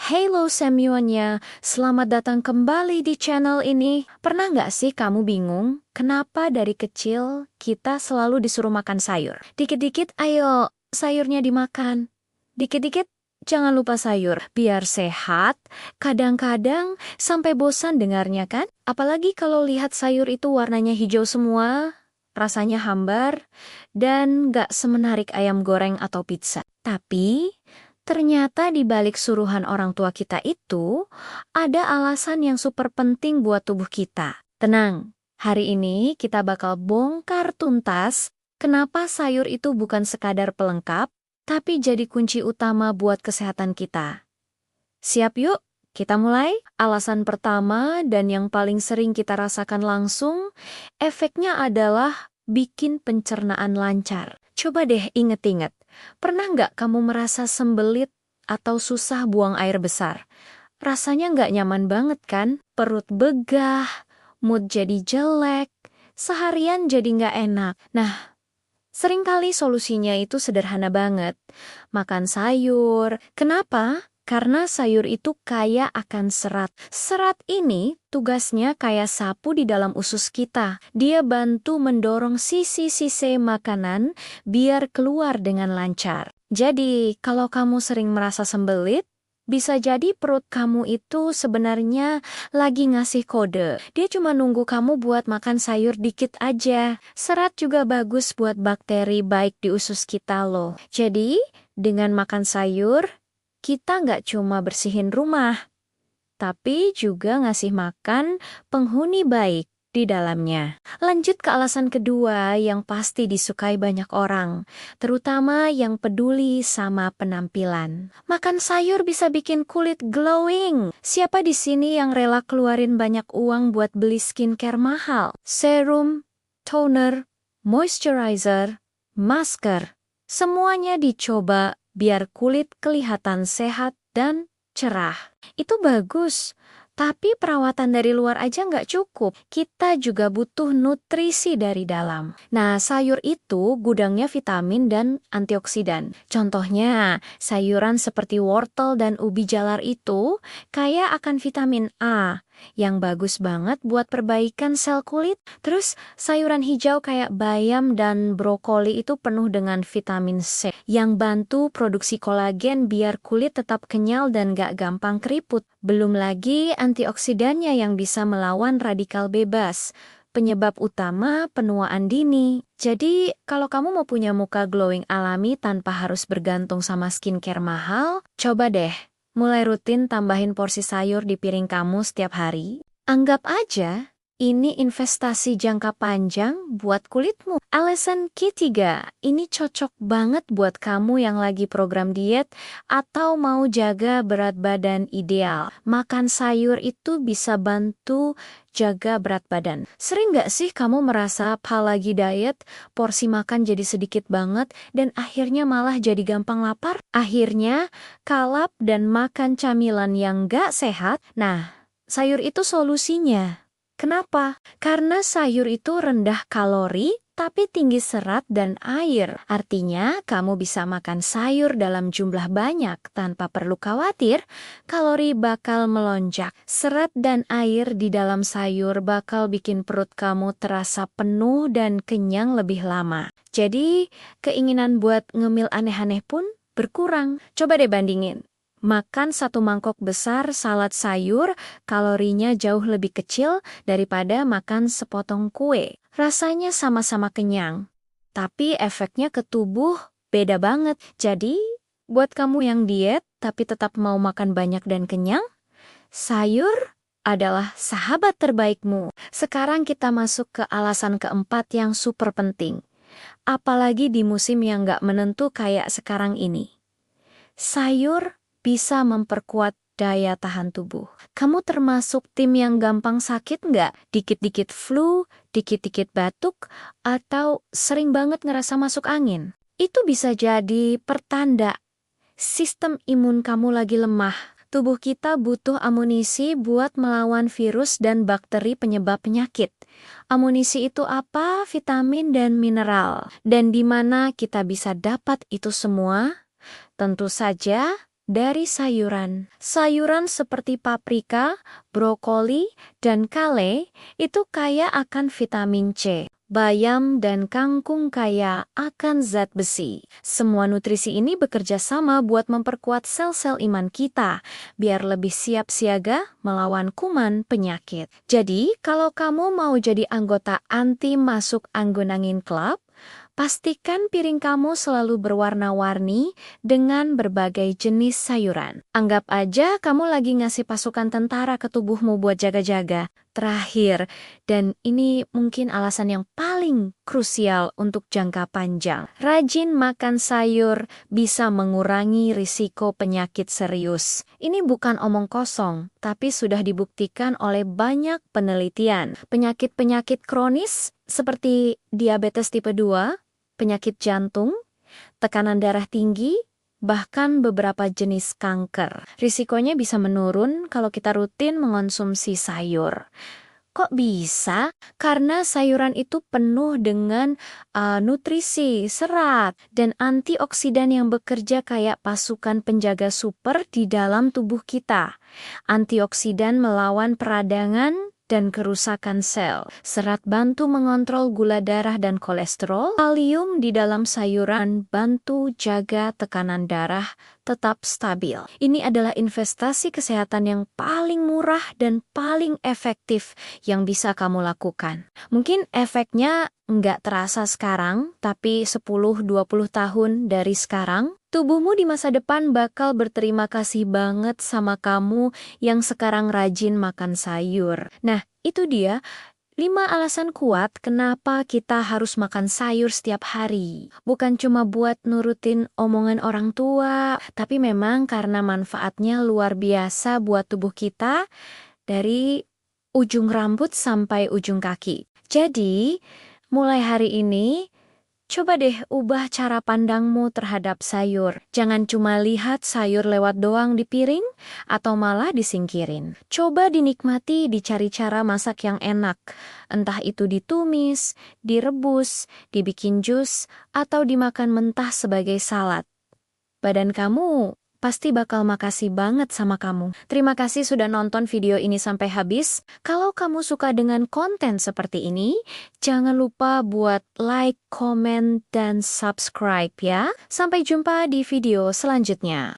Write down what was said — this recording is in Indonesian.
Halo semuanya, selamat datang kembali di channel ini. Pernah nggak sih kamu bingung kenapa dari kecil kita selalu disuruh makan sayur? Dikit-dikit ayo sayurnya dimakan. Dikit-dikit jangan lupa sayur, biar sehat. Kadang-kadang sampai bosan dengarnya kan? Apalagi kalau lihat sayur itu warnanya hijau semua, rasanya hambar, dan nggak semenarik ayam goreng atau pizza. Tapi ternyata di balik suruhan orang tua kita itu, ada alasan yang super penting buat tubuh kita. Tenang, hari ini kita bakal bongkar tuntas kenapa sayur itu bukan sekadar pelengkap, tapi jadi kunci utama buat kesehatan kita. Siap yuk, kita mulai. Alasan pertama dan yang paling sering kita rasakan langsung, efeknya adalah bikin pencernaan lancar. Coba deh inget-inget, pernah nggak kamu merasa sembelit atau susah buang air besar? Rasanya nggak nyaman banget kan? Perut begah, mood jadi jelek, seharian jadi nggak enak. Nah, seringkali solusinya itu sederhana banget. Makan sayur. Kenapa? Karena sayur itu kaya akan serat. Serat ini tugasnya kayak sapu di dalam usus kita. Dia bantu mendorong sisi-sisi makanan biar keluar dengan lancar. Jadi, kalau kamu sering merasa sembelit, bisa jadi perut kamu itu sebenarnya lagi ngasih kode. Dia cuma nunggu kamu buat makan sayur dikit aja. Serat juga bagus buat bakteri baik di usus kita loh. Jadi, dengan makan sayur, kita nggak cuma bersihin rumah, tapi juga ngasih makan penghuni baik di dalamnya. Lanjut ke alasan kedua yang pasti disukai banyak orang, terutama yang peduli sama penampilan. Makan sayur bisa bikin kulit glowing. Siapa di sini yang rela keluarin banyak uang buat beli skincare mahal? Serum, toner, moisturizer, masker. Semuanya dicoba biar kulit kelihatan sehat dan cerah. Itu bagus, tapi perawatan dari luar aja nggak cukup. Kita juga butuh nutrisi dari dalam. Nah, sayur itu gudangnya vitamin dan antioksidan. Contohnya, sayuran seperti wortel dan ubi jalar itu kaya akan vitamin A, yang bagus banget buat perbaikan sel kulit. Terus sayuran hijau kayak bayam dan brokoli itu penuh dengan vitamin C yang bantu produksi kolagen biar kulit tetap kenyal dan gak gampang keriput. Belum lagi antioksidannya yang bisa melawan radikal bebas, penyebab utama penuaan dini. Jadi, kalau kamu mau punya muka glowing alami tanpa harus bergantung sama skincare mahal, coba deh mulai rutin tambahin porsi sayur di piring kamu setiap hari. Anggap aja ini investasi jangka panjang buat kulitmu. Alasan ketiga, ini cocok banget buat kamu yang lagi program diet atau mau jaga berat badan ideal. Makan sayur itu bisa bantu jaga berat badan. Sering nggak sih kamu merasa pas lagi diet, porsi makan jadi sedikit banget dan akhirnya malah jadi gampang lapar? Akhirnya kalap dan makan camilan yang nggak sehat. Nah, sayur itu solusinya. Kenapa? Karena sayur itu rendah kalori, tapi tinggi serat dan air. Artinya, kamu bisa makan sayur dalam jumlah banyak tanpa perlu khawatir kalori bakal melonjak. Serat dan air di dalam sayur bakal bikin perut kamu terasa penuh dan kenyang lebih lama. Jadi, keinginan buat ngemil aneh-aneh pun berkurang. Coba deh bandingin. Makan satu mangkok besar salad sayur, kalorinya jauh lebih kecil daripada makan sepotong kue. Rasanya sama-sama kenyang, tapi efeknya ke tubuh beda banget. Jadi, buat kamu yang diet tapi tetap mau makan banyak dan kenyang, sayur adalah sahabat terbaikmu. Sekarang kita masuk ke alasan keempat yang super penting. Apalagi di musim yang gak menentu kayak sekarang ini. Sayur bisa memperkuat daya tahan tubuh. Kamu termasuk tim yang gampang sakit nggak? Dikit-dikit flu, dikit-dikit batuk, atau sering banget ngerasa masuk angin? Itu bisa jadi pertanda sistem imun kamu lagi lemah. Tubuh kita butuh amunisi buat melawan virus dan bakteri penyebab penyakit. Amunisi itu apa? Vitamin dan mineral. Dan di mana kita bisa dapat itu semua? Tentu saja dari sayuran. Sayuran seperti paprika, brokoli, dan kale itu kaya akan vitamin C. Bayam dan kangkung kaya akan zat besi. Semua nutrisi ini bekerja sama buat memperkuat sel-sel iman kita, biar lebih siap siaga melawan kuman penyakit. Jadi, kalau kamu mau jadi anggota anti masuk anggun angin club, pastikan piring kamu selalu berwarna-warni dengan berbagai jenis sayuran. Anggap aja kamu lagi ngasih pasukan tentara ke tubuhmu buat jaga-jaga. Terakhir, dan ini mungkin alasan yang paling krusial untuk jangka panjang. Rajin makan sayur bisa mengurangi risiko penyakit serius. Ini bukan omong kosong, tapi sudah dibuktikan oleh banyak penelitian. Penyakit-penyakit kronis seperti diabetes tipe 2, penyakit jantung, tekanan darah tinggi, bahkan beberapa jenis kanker. Risikonya bisa menurun kalau kita rutin mengonsumsi sayur. Kok bisa? Karena sayuran itu penuh dengan nutrisi, serat, dan antioksidan yang bekerja kayak pasukan penjaga super di dalam tubuh kita. Antioksidan melawan peradangan dan kerusakan sel. Serat bantu mengontrol gula darah dan kolesterol. Kalium di dalam sayuran bantu jaga tekanan darah tetap stabil. Ini adalah investasi kesehatan yang paling murah dan paling efektif yang bisa kamu lakukan. Mungkin efeknya nggak terasa sekarang, tapi 10-20 tahun dari sekarang, tubuhmu di masa depan bakal berterima kasih banget sama kamu yang sekarang rajin makan sayur. Nah, itu dia 5 alasan kuat kenapa kita harus makan sayur setiap hari. Bukan cuma buat nurutin omongan orang tua, tapi memang karena manfaatnya luar biasa buat tubuh kita dari ujung rambut sampai ujung kaki. Jadi, mulai hari ini, coba deh ubah cara pandangmu terhadap sayur. Jangan cuma lihat sayur lewat doang di piring atau malah disingkirin. Coba dinikmati, dicari cara masak yang enak. Entah itu ditumis, direbus, dibikin jus, atau dimakan mentah sebagai salad. Badan kamu pasti bakal makasih banget sama kamu. Terima kasih sudah nonton video ini sampai habis. Kalau kamu suka dengan konten seperti ini, jangan lupa buat like, comment, dan subscribe ya. Sampai jumpa di video selanjutnya.